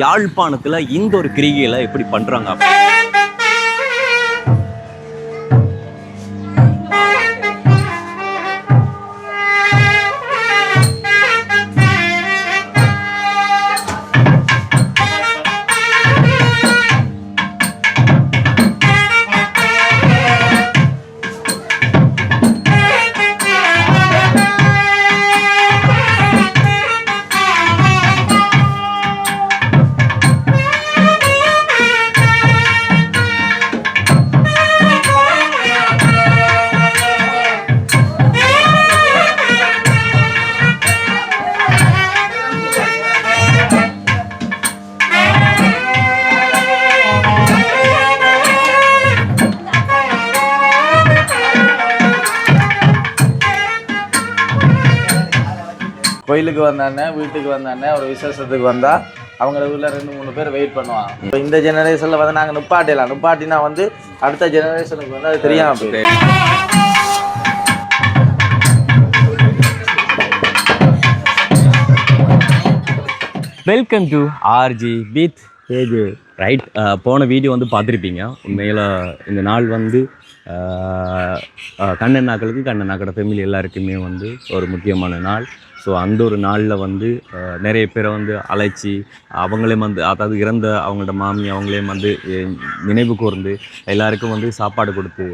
யாழ்ப்பாணத்துல இந்த ஒரு கிரிகையில எப்படி பண்றாங்க. கோயிலுக்கு வந்தானே, வீட்டுக்கு வந்தானே, ஒரு விசேஷத்துக்கு வந்தால் அவங்கள ஊரில் 2-3 பேர் வெயிட் பண்ணுவாங்க. இப்போ இந்த ஜெனரேஷனில் வந்து நாங்கள் நிப்பாட்டினா வந்து அடுத்த ஜெனரேஷனுக்கு வந்து அது தெரியாமல் போயிடும். Welcome to RG with AJ right. போன வீடியோ வந்து பார்த்துருப்பீங்க. உண்மையில் இந்த நாள் வந்து கண்ணண்ணாக்களுக்கு கண்ணண்ணாக்கோட ஃபேமிலி எல்லாருக்குமே வந்து ஒரு முக்கியமான நாள். ஸோ அந்த ஒரு நாளில் வந்து நிறைய பேரை வந்து அழைச்சி அவங்களே வந்து அதாவது இறந்த அவங்களோட மாமி அவங்களே வந்து நினைவு கூர்ந்து எல்லாருக்கும் வந்து சாப்பாடு கொடுத்து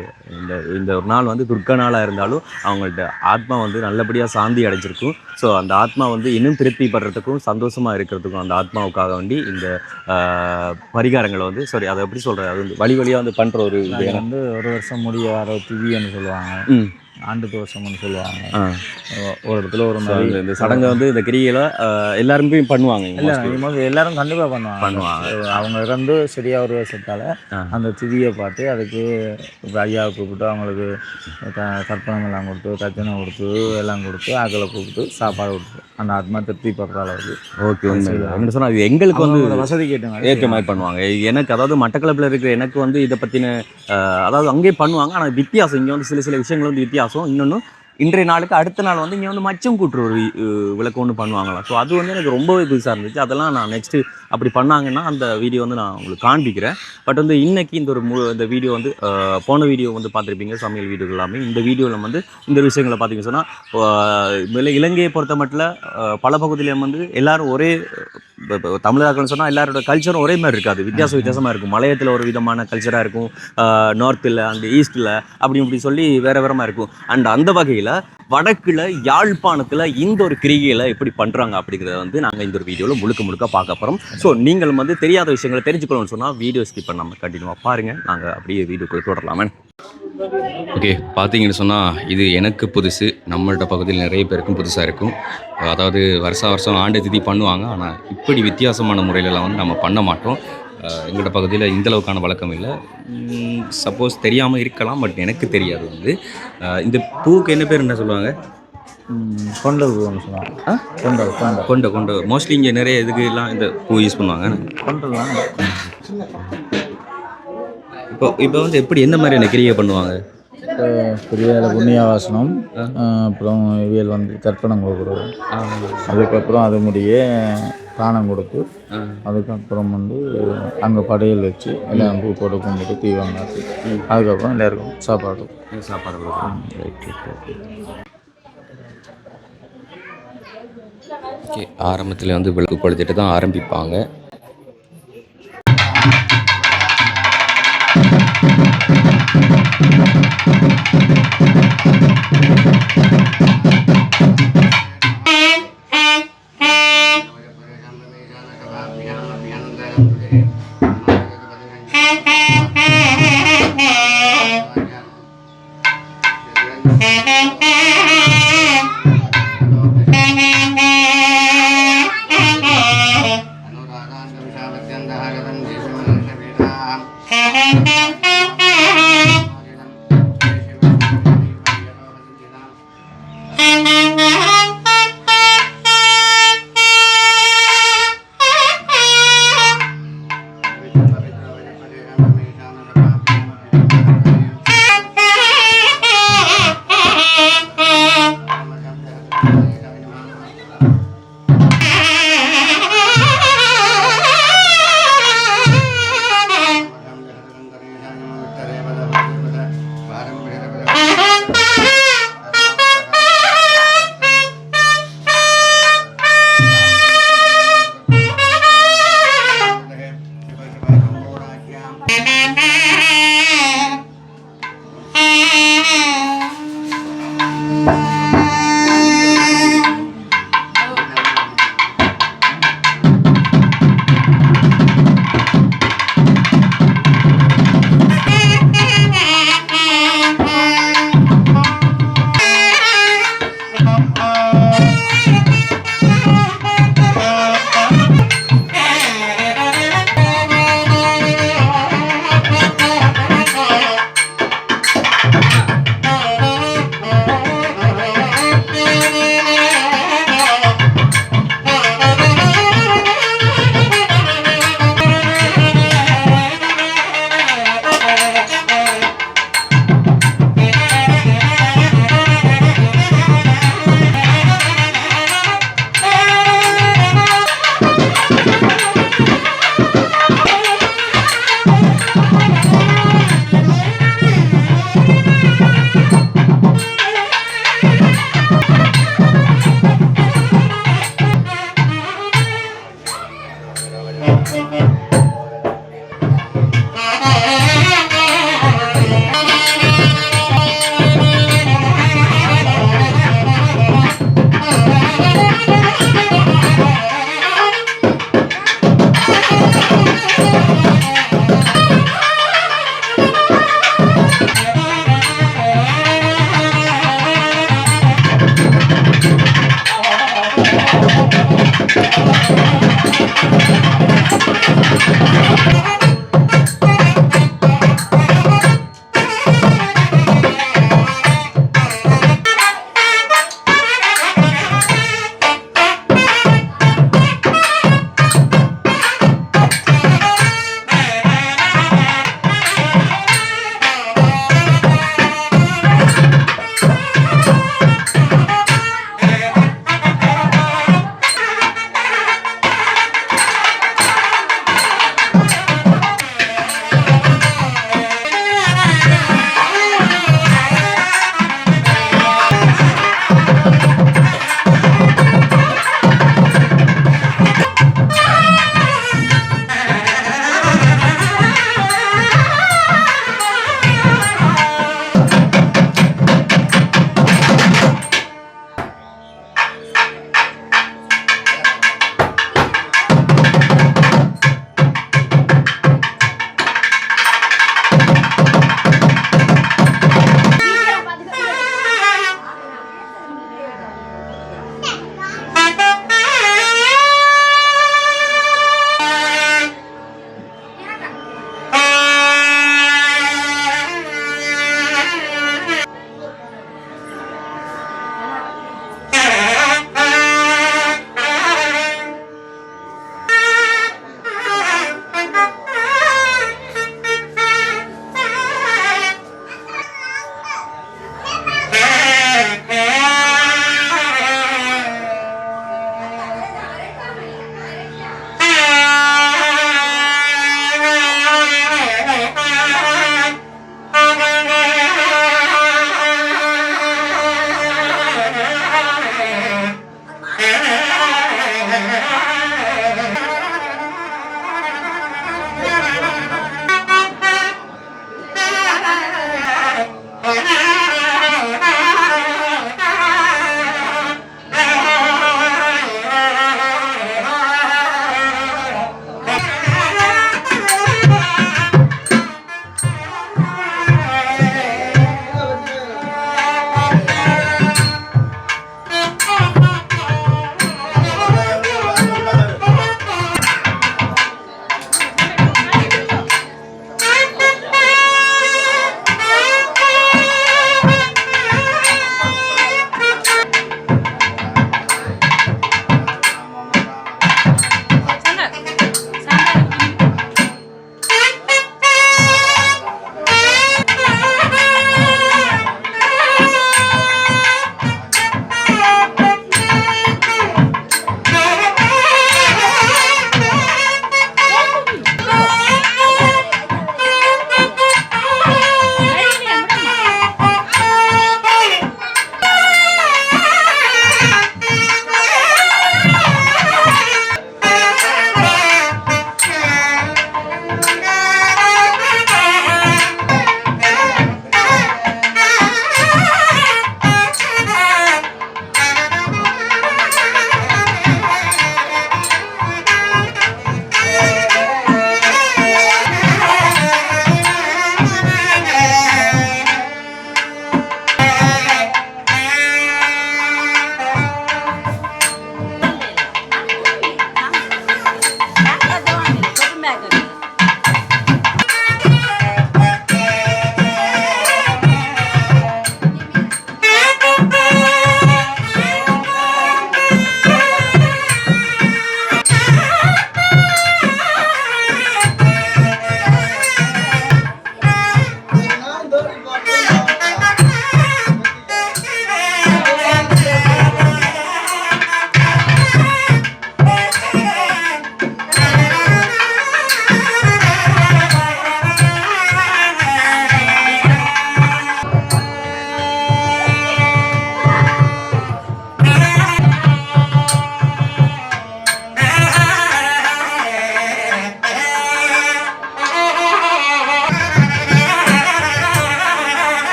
இந்த ஒரு நாள் வந்து துர்க்க நாளாக இருந்தாலும் அவங்கள்ட்ட ஆத்மா வந்து நல்லபடியாக சாந்தி அடைஞ்சிருக்கும். ஸோ அந்த ஆத்மா வந்து இன்னும் திருப்தி படுறதுக்கும் சந்தோஷமாக இருக்கிறதுக்கும் அந்த ஆத்மாவுக்காக வேண்டி இந்த பரிகாரங்களை வந்து அதை எப்படி சொல்கிறது, அது வந்து வழியாக வந்து பண்ணுற ஒரு இது வந்து ஒரு வருஷம் முடிய வர திவின்னு சொல்லுவாங்க, ஆண்டு தோஷம்னு சொல்லுவாங்க. ஒரு இடத்துல ஒரு மாதிரி இந்த சடங்கை வந்து இந்த கிரிகையில் எல்லாருமே பண்ணுவாங்க. எல்லாரும் கண்டிப்பாக பண்ணுவாங்க. அவங்க இறந்து சரியாக ஒரு வருஷத்தால் அந்த திதியை பார்த்து அதுக்கு ஐயாவை கூப்பிட்டு அவங்களுக்கு கற்பனை கொடுத்து தச்சனை கொடுத்து எல்லாம் கொடுத்து ஆக்களை கூப்பிட்டு சாப்பாடு கொடுத்து அந்த ஆத்மா திருப்தி படுற அளவுக்கு. ஓகே, என்ன சொன்னால் அது எங்களுக்கு வந்து வசதி ஏற்ற மாதிரி பண்ணுவாங்க. எனக்கு அதாவது மட்டக்களப்பில் இருக்கிற எனக்கு வந்து இதை பற்றின அதாவது அங்கேயே பண்ணுவாங்க. ஆனால் வித்தியாசம் இங்கே வந்து சில விஷயங்கள் வந்து வித்தியாசம். இன்னொன்று இன்றைய நாளுக்கு அடுத்த நாள் வந்து இங்கே வந்து மச்சம் கூட்டுற ஒரு விளக்கு ஒன்று பண்ணுவாங்களாம். ஸோ அது வந்து எனக்கு ரொம்பவே புதுசாக இருந்துச்சு. அதெல்லாம் நான் நெக்ஸ்ட்டு அப்படி பண்ணாங்கன்னா அந்த வீடியோ வந்து நான் உங்களுக்கு காண்பிக்கிறேன். பட் வந்து இன்றைக்கி இந்த வீடியோ வந்து போன வீடியோ வந்து பார்த்துருப்பீங்க, சமையல் வீடியோ எல்லாமே. இந்த வீடியோவில் வந்து இந்த விஷயங்களை பார்த்தீங்கன்னு சொன்னால் இலங்கையை பொறுத்த மட்டும் பல பகுதியிலையும் வந்து எல்லோரும் ஒரே தமிழர்கள்னு சொன்னால் எல்லாரோட கல்ச்சரும் ஒரே மாதிரி இருக்காது, வித்தியாசமாக இருக்கும். மலையத்தில் ஒரு விதமான கல்ச்சராக இருக்கும், நார்த்தில் அந்த ஈஸ்ட்டில் இப்படி சொல்லி வேறு மாதிரி இருக்கும். அண்ட் அந்த வகையில் வடக்கில் யாழ்ப்பாணத்தில் இந்த ஒரு கிரிகையில் எப்படி பண்ணுறாங்க அப்படிங்கிறத வந்து நாங்கள் இந்த ஒரு வீடியோவில் முழுக்க பார்க்க போகிறோம். ஸோ நீங்கள் வந்து தெரியாத விஷயங்களை தெரிஞ்சுக்கணும்னு சொன்னால் வீடியோ ஸ்கிப் பண்ணாமல் கண்டினியூவாக பாருங்கள். நாங்கள் அப்படியே வீடியோக்குள்ளே தொடரலாமே. ஓகே, பார்த்தீங்கன்னு சொன்னால் இது எனக்கு புதுசு, நம்மளோட பகுதியில் நிறைய பேருக்கும் புதுசாக இருக்கும். அதாவது வருஷம் ஆண்டு திதி பண்ணுவாங்க, ஆனால் இப்படி வித்தியாசமான முறையிலலாம் வந்து நம்ம பண்ண மாட்டோம். எங்களோட பகுதியில் இந்தளவுக்கான வழக்கம் இல்லை. சப்போஸ் தெரியாமல் இருக்கலாம், பட் எனக்கு தெரியாது. வந்து இந்த பூவுக்கு என்ன பேர் என்ன சொல்லுவாங்க? கொண்ட பூன்னு சொல்லுவாங்க. கொண்ட மோஸ்ட்லி இங்கே நிறைய இதுக்கெல்லாம் இந்த பூ யூஸ் பண்ணுவாங்க. கொண்டலாம் இப்போ வந்து எப்படி என்ன மாதிரியான கிரியை பண்ணுவாங்க? பெரிய புண்ணியவாசனம், அப்புறம் இவியல் வந்து தர்ப்பணம் கொடுக்குறது, அதுக்கப்புறம் அது முடிய தானம் கொடுத்து, அதுக்கப்புறம் வந்து அங்கே படையல் வச்சு எல்லாம் பூ போட்டு கும்பிட்டு தீவம் காத்து, அதுக்கப்புறம் எல்லாருக்கும் சாப்பாடு கொடுக்கும். ஓகே, ஆரம்பத்தில் வந்து விளக்கு கொளுத்திட்டு தான் ஆரம்பிப்பாங்க.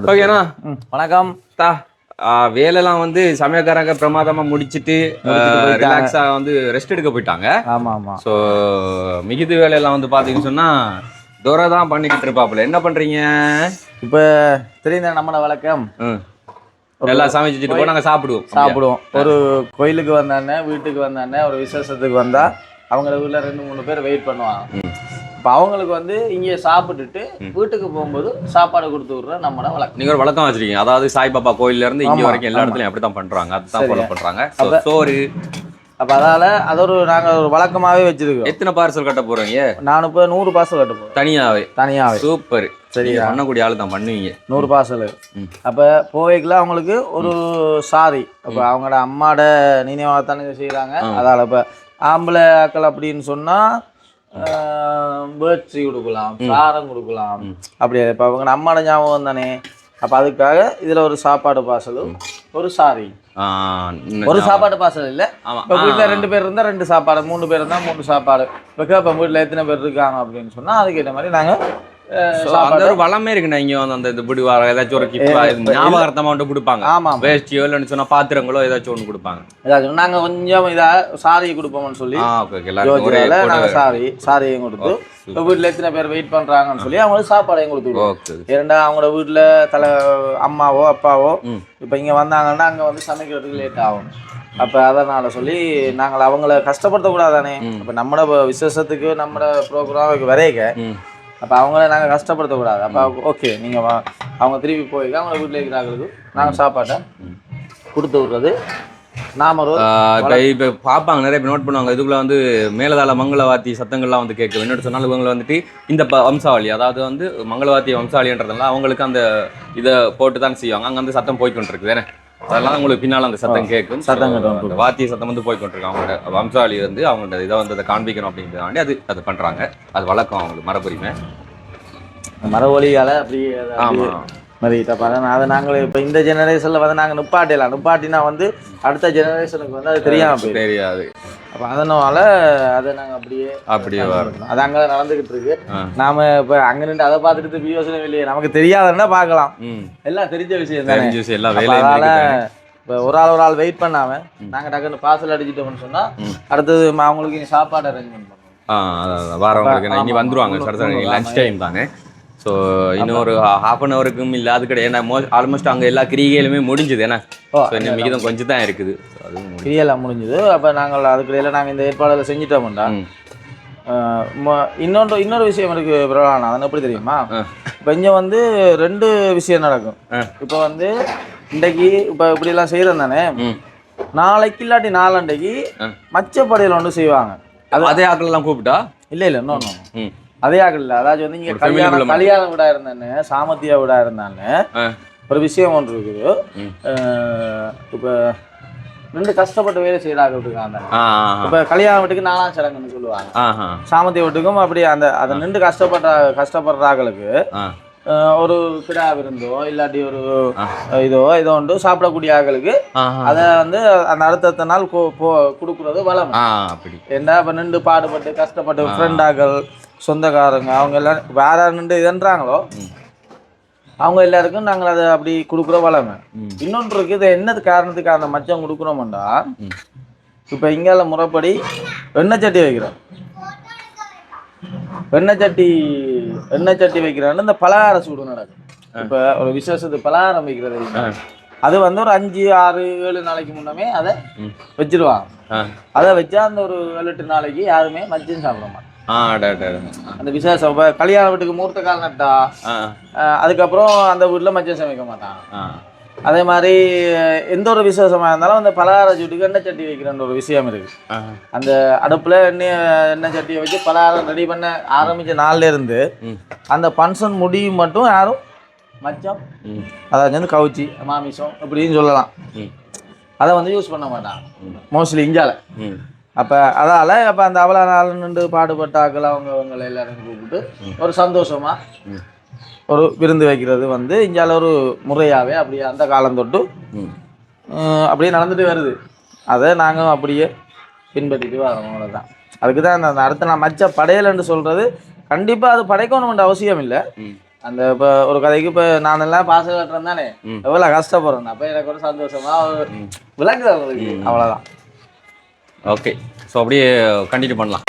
ஓகேண்ணா வணக்கம். வேலைலாம் வந்து சமயக்காரங்க பிரமாதமா முடிச்சிட்டு ரிலாக்ஸா வந்து ரெஸ்ட் எடுக்க போயிட்டாங்க. ஆமா ஆமா. ஸோ மிகுதி வேலையெல்லாம் வந்து பாத்தீங்கன்னு சொன்னா துரை தான் பண்ணிக்கிட்டு இருப்பாப்புல. என்ன பண்றீங்க இப்போ தெரியுது நம்மளோட வழக்கம். எல்லாம் சமைச்சிட்டு போய் நாங்கள் சாப்பிடுவோம். ஒரு கோயிலுக்கு வந்தானே, வீட்டுக்கு வந்தானே, ஒரு விசேஷத்துக்கு வந்தா அவங்கள வீட்டில் 2-3 பேர் வெயிட் பண்ணுவாங்க. இப்போ அவங்களுக்கு வந்து இங்கே சாப்பிட்டுட்டு வீட்டுக்கு போகும்போது சாப்பாடு கொடுத்து விட்ற நம்மளோட வழக்கம். நீங்க ஒரு வழக்கம் வச்சிருக்கீங்க. அதாவது சாய்பாபா கோயில்ல இருந்து இங்க வரைக்கும் எல்லா இடத்துலயும் அப்படித்தான் பண்றாங்க. அதுதான் ஃபாலோ பண்றாங்க. சோறு அப்போ அதால அது நாங்கள் ஒரு வழக்கமாகவே வச்சிருக்கோம். எத்தனை பார்சல் கட்ட போறீங்க? நான் இப்போ 100 பார்சல் கட்ட போகிறேன். தனியாகவே. சூப்பர். சரி, பண்ணக்கூடிய ஆள் தான் பண்ணுவீங்க. 100 பார்சல். அப்போ போவைக்குள்ள அவங்களுக்கு ஒரு சாரி, அப்போ அவங்களோட அம்மாட நினைவாகத்தானே செய்கிறாங்க. அதால் இப்போ ஆம்பளை ஆக்கள் அப்படின்னு சொன்னால் பேர்ட்ஸி கொடுக்கலாம், சாரம் கொடுக்கலாம். அப்படியே இப்போ அவங்க அம்மாட ஞாபகம் தானே. அப்போ அதுக்காக இதில் ஒரு சாப்பாடு பார்சலும் ஒரு சாரி. ஒரு சாப்பாடு பார்சல் இல்லை. இப்போ வீட்டில் 2 பேர் இருந்தால் 2 சாப்பாடு, 3 பேர் இருந்தால் 3 சாப்பாடு. இப்போ கேட்போம் வீட்டில் எத்தனை பேர் இருக்காங்க அப்படின்னு சொன்னால் அதுக்கேற்ற மாதிரி நாங்கள் ஒரு வளமே இருக்குண்ணா. இங்க வந்து அந்த இப்படி வர ஏதாச்சும் ஒரு ஞாபகார்த்தமா வந்து கொடுப்பாங்க. ஆமா, வேஷ்டியோ இல்லைன்னு சொன்னா பாத்திரங்களோ ஏதாச்சும் ஒன்று கொடுப்பாங்க. ஏதாச்சும் நாங்க கொஞ்சம் இதா சாரியை கொடுப்போம்னு சொல்லி நாங்க சாரியும் கொடுத்து இப்போ வீட்டுல எத்தனை பேர் வெயிட் பண்றாங்கன்னு சொல்லி அவங்களுக்கு சாப்பாடையும் கொடுத்துருவோம். இரண்டா அவங்களோட வீட்டுல அம்மாவோ அப்பாவோ இப்ப இங்க வந்தாங்கன்னா அங்க வந்து சமைக்கிறதுக்கு லேட் ஆகும். அப்ப அதனால சொல்லி நாங்கள் அவங்கள கஷ்டப்படுத்தக்கூடாதானே. இப்ப நம்மளோட விசேஷத்துக்கு நம்மளோட ப்ரோக்ராமுக்கு வரைக்க அப்போ அவங்கள நாங்கள் கஷ்டப்படுத்தக்கூடாது. அப்போ ஓகே நீங்கள் அவங்க திருப்பி போய்க்க அவங்க வீட்டில் இருக்கிறாங்களுக்கு நாங்கள் சாப்பாட்டை கொடுத்து விட்றது. நாம இப்போ பார்ப்பாங்க, நிறைய பேர் நோட் பண்ணுவாங்க. இதுக்குள்ள வந்து மேலதாள மங்களவாத்தி சத்தங்கள்லாம் வந்து கேட்கும். என்னோட சொன்னாலும் இவங்களை வந்துட்டு இந்த வம்சாவளி, அதாவது வந்து மங்களவாத்தி வம்சாவளின்றதுனால அவங்களுக்கு அந்த இதை போட்டு தான் செய்வாங்க. அங்கே வந்து சத்தம் போய்கொண்டிருக்கு தானே, அதெல்லாம் உங்களுக்கு பின்னால் அந்த சத்தம் கேட்கும். வாத்திய சத்தம் வந்து போய்கொண்டிருக்கு. அவங்களோட வம்சாவளி வந்து அவங்களோட இதை வந்து அதை காண்பிக்கணும் அப்படிங்கிறதாண்டி அது பண்ணுறாங்க. அது வழக்கம் அவங்களுக்கு, மரபுரிமை மரபொழியால் அப்படி. ஆமாம் மாதிரி அதை நாங்கள் இப்போ இந்த ஜெனரேஷனில் வந்து நாங்கள் நிப்பாட்டினா வந்து அடுத்த ஜெனரேஷனுக்கு வந்து அது தெரியாது. அப்போ அதனால அதை நாங்கள் அப்படியே வரணும். அது அங்கே நடந்துகிட்டு இருக்கு. நாம இப்போ அங்கே நின்று அதை பார்த்துட்டு யோசனை இல்லையே, நமக்கு தெரியாதுன்னா பார்க்கலாம். எல்லாம் தெரிஞ்ச விஷயம் தான். அதனால இப்போ ஒரு ஆள் வெயிட் பண்ணாம நாங்கள் டக்குன்னு பார்சல் அடிச்சிட்டோம்னு சொன்னால் அடுத்தது அவங்களுக்கு இங்கே சாப்பாடு அரேஞ்ச்மெண்ட் பண்ணுவோம். வாரவங்களுக்கு இனி வந்துருவாங்க. லஞ்ச் டைம் தானே. ஸோ இன்னும் ஒரு ½ அன் ஹவருக்கும் இல்லை, அது கிடையாது. ஏன்னா ஆல்மோஸ்ட் அங்கே எல்லா கிரிகையிலுமே முடிஞ்சுது. ஏன்னா இன்னும் மிகிதம் கொஞ்சம் தான் இருக்குது. கிரியெல்லாம் முடிஞ்சுது. அப்போ நாங்கள் அதுக்கிடையில் நாங்கள் இந்த ஏற்பாடுகளை செஞ்சுட்டோம்டா. இன்னொரு விஷயம் இருக்கு பிரபலானா, அது எப்படி தெரியுமா? இப்போ இங்கே வந்து 2 விஷயம் நடக்கும். இப்போ வந்து இன்றைக்கு இப்போ இப்படிலாம் செய்கிறோம் தானே, நாளைக்கு இல்லாட்டி நாளண்டைக்கு மச்சப்படையில் ஒன்று செய்வாங்க. அதே ஆட்களெல்லாம் கூப்பிட்டா இல்லை இன்னொன்று அதே ஆகல. அதாவது வந்து இங்க கல்யாண வீடா இருந்தானே, சாமத்தியா வீடா இருந்தானே ஒரு விஷயம் ஒன்று இருக்குது. இப்ப 2 கஷ்டப்பட்ட வேலை செய்யறாங்க இருக்காங்க. இப்ப கல்யாண வீட்டுக்கு 4ஆம் சடங்குன்னு சொல்லுவாங்க. சாமத்திய வீட்டுக்கும் அப்படி அந்த 2 கஷ்டப்படுறாங்களுக்கு ஒரு கிடா விருந்தோ இல்லாட்டி ஒரு இதோ உண்டு சாப்பிடக்கூடிய ஆக்களுக்கு அதை வந்து அந்த அடுத்த நாள் கொடுக்குறது வளம். ஏன்னா இப்போ 2 பாடுபட்டு கஷ்டப்பட்டு ஃப்ரெண்டாக்கள் சொந்தக்காரங்க அவங்க எல்லாம் வேற 2 இதுன்றாங்களோ அவங்க எல்லாருக்கும் நாங்கள் அதை அப்படி கொடுக்குற வளமை. இன்னொன்று இருக்கு, இது என்ன காரணத்துக்கு அந்த மச்சம் கொடுக்குறோம்டா, இப்போ இங்கால முறைப்படி எண்ணெய் சட்டி வைக்கிறோம். எண்ணெய் சட்டி வைக்கிறான்னு இந்த பலகார சூடு நடக்கும். இப்போ ஒரு விசேஷத்துக்கு பலகாரம் வைக்கிறது அது வந்து ஒரு 5, 6, 7 நாளைக்கு முன்னமே அதை வச்சிருவாங்க. அதை வச்சா அந்த ஒரு 7-8 நாளைக்கு யாருமே மச்சம் சாப்பிட மாட்டாங்க. அந்த விசேஷம் கல்யாண வீட்டுக்கு மூர்த்த கால் நட்டா அதுக்கப்புறம் அந்த வீட்டில் மச்சம் சமைக்க மாட்டாங்க. அதே மாதிரி எந்த ஒரு விசேஷமாக இருந்தாலும் அந்த பலகார சூட்டுக்கு எண்ணெய் சட்டி வைக்கிறன்ற ஒரு விஷயம் இருக்கு. அந்த அடுப்பில் எண்ணெய் சட்டியை வச்சு பலகாரம் ரெடி பண்ண ஆரம்பித்த நாள்ல இருந்து அந்த ஃபங்க்ஷன் முடியும் மட்டும் யாரும் மச்சம் அதாவது வந்து கவுச்சி மாமிசம் அப்படின்னு சொல்லலாம் அதை வந்து யூஸ் பண்ண மாட்டாங்க மோஸ்ட்லி இஞ்சால. அப்போ அதால் அப்போ அந்த அவ்வளோ நாள் நின்று பாடுபட்டாக்கள் அவங்களை எல்லாரும் கூப்பிட்டு ஒரு சந்தோஷமாக ஒரு விருந்து வைக்கிறது வந்து இந்தியாவில் ஒரு முறையாகவே அப்படியே அந்த காலம் தொட்டு அப்படியே நடந்துட்டு வருது. அதை நாங்கள் அப்படியே பின்பற்றிட்டு வரோம். அவ்வளோதான். அதுக்கு தான் அந்த அடுத்த நான் மச்ச படையல்னு சொல்கிறது கண்டிப்பாக அது படைக்கணும்ன்ற அவசியம் இல்லை. அந்த இப்போ ஒரு கதைக்கு இப்போ நான் எல்லாம் பாச கட்டுறேன் தானே ம். எவ்வளோ கஷ்டப்படுறேன் அப்போ எனக்கு ஒரு சந்தோஷமா விளங்குது அவங்களுக்கு அவ்வளோதான். ஓகே, ஸோ அப்படியே கண்டினியூ பண்ணலாம்.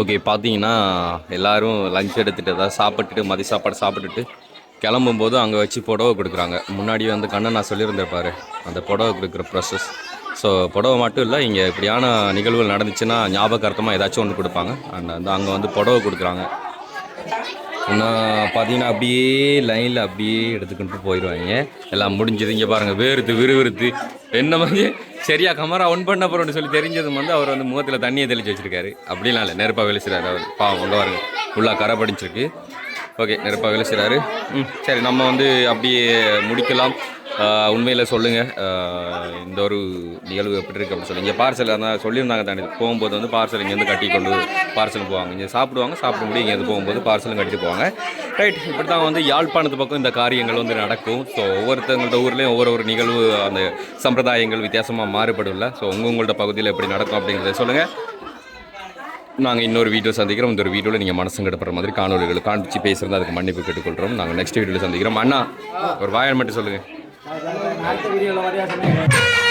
ஓகே, பார்த்தீங்கன்னா எல்லோரும் லஞ்ச் எடுத்துகிட்டு அதாவது சாப்பிட்டுட்டு மதிய சாப்பாடு சாப்பிட்டுட்டு கிளம்பும்போது அங்கே வச்சு புடவை கொடுக்குறாங்க. முன்னாடியே வந்து கண்ணன் நான் சொல்லியிருந்தேன் அந்த புடவை கொடுக்குற ப்ராசஸ். ஸோ புடவை மட்டும் இல்லை, இங்கே இப்படியான நிகழ்வுகள் நடந்துச்சுன்னா ஞாபகார்த்தமாக ஏதாச்சும் ஒன்று கொடுப்பாங்க. அண்ட் அங்கே வந்து புடவை கொடுக்குறாங்க. இன்னும் பார்த்தீங்கன்னா அப்படியே லைனில் அப்படியே எடுத்துக்கிட்டு போயிடுவாங்க. எல்லாம் முடிஞ்சது. இங்கே பாருங்கள், விறுவிறுத்து என்ன மாதிரி சரியாக கமரா ஒன் பண்ண போகிறோன்னு சொல்லி தெரிஞ்சதும் வந்து அவர் வந்து முகத்தில் தண்ணியை தெளிச்சு வச்சுருக்காரு. அப்படிலாம் இல்லை, நெருப்பாக வெளிச்சுறாரு அவர். பாவம் அங்கே பாருங்க, ஃபுல்லாக கரை படிச்சிருக்கு. ஓகே, நெருப்பாக வெளிச்சுறாரு. சரி, நம்ம வந்து அப்படியே முடிக்கலாம். உண்மையில் சொல்லுங்கள், இந்த ஒரு நிகழ்வு எப்படி இருக்குது அப்படின்னு சொல்லி. இங்கே பார்சல் இருந்தால் சொல்லியிருந்தாங்க தானே, போகும்போது வந்து பார்சல் இங்கேருந்து கட்டி கொண்டு பார்சல் போவாங்க. இங்கே சாப்பிட முடியும், இங்கேருந்து போகும்போது பார்சலும் கட்டிட்டு போவாங்க. ரைட், இப்படி தான் வந்து யாழ்ப்பாணத்து பக்கம் இந்த காரியங்கள் வந்து நடக்கும். ஸோ ஒவ்வொருத்தவங்கள்ட்ட ஊர்லேயும் ஒவ்வொரு நிகழ்வு அந்த சம்பிரதாயங்கள் வித்தியாசமாக மாறுபடும்ல. ஸோ உங்கள்கிட்ட பகுதியில் எப்படி நடக்கும் அப்படிங்கிறத சொல்லுங்கள். நாங்கள் இன்னொரு வீடியோ சந்திக்கிறோம். இந்த ஒரு வீடியோவில் நீங்கள் மனசு கெடுப்படுற மாதிரி காணொலிகள் காண்பிச்சு பேசுகிறது அதுக்கு மன்னிப்பு கேட்டுக்கொள்கிறோம். நாங்கள் நெக்ஸ்ட் வீடியோவில் சந்திக்கிறோம். அண்ணா ஒரு வாயால் மட்டும் சொல்லுங்கள். அடுத்த வீடியோவில் வரையா சொன்னீங்க.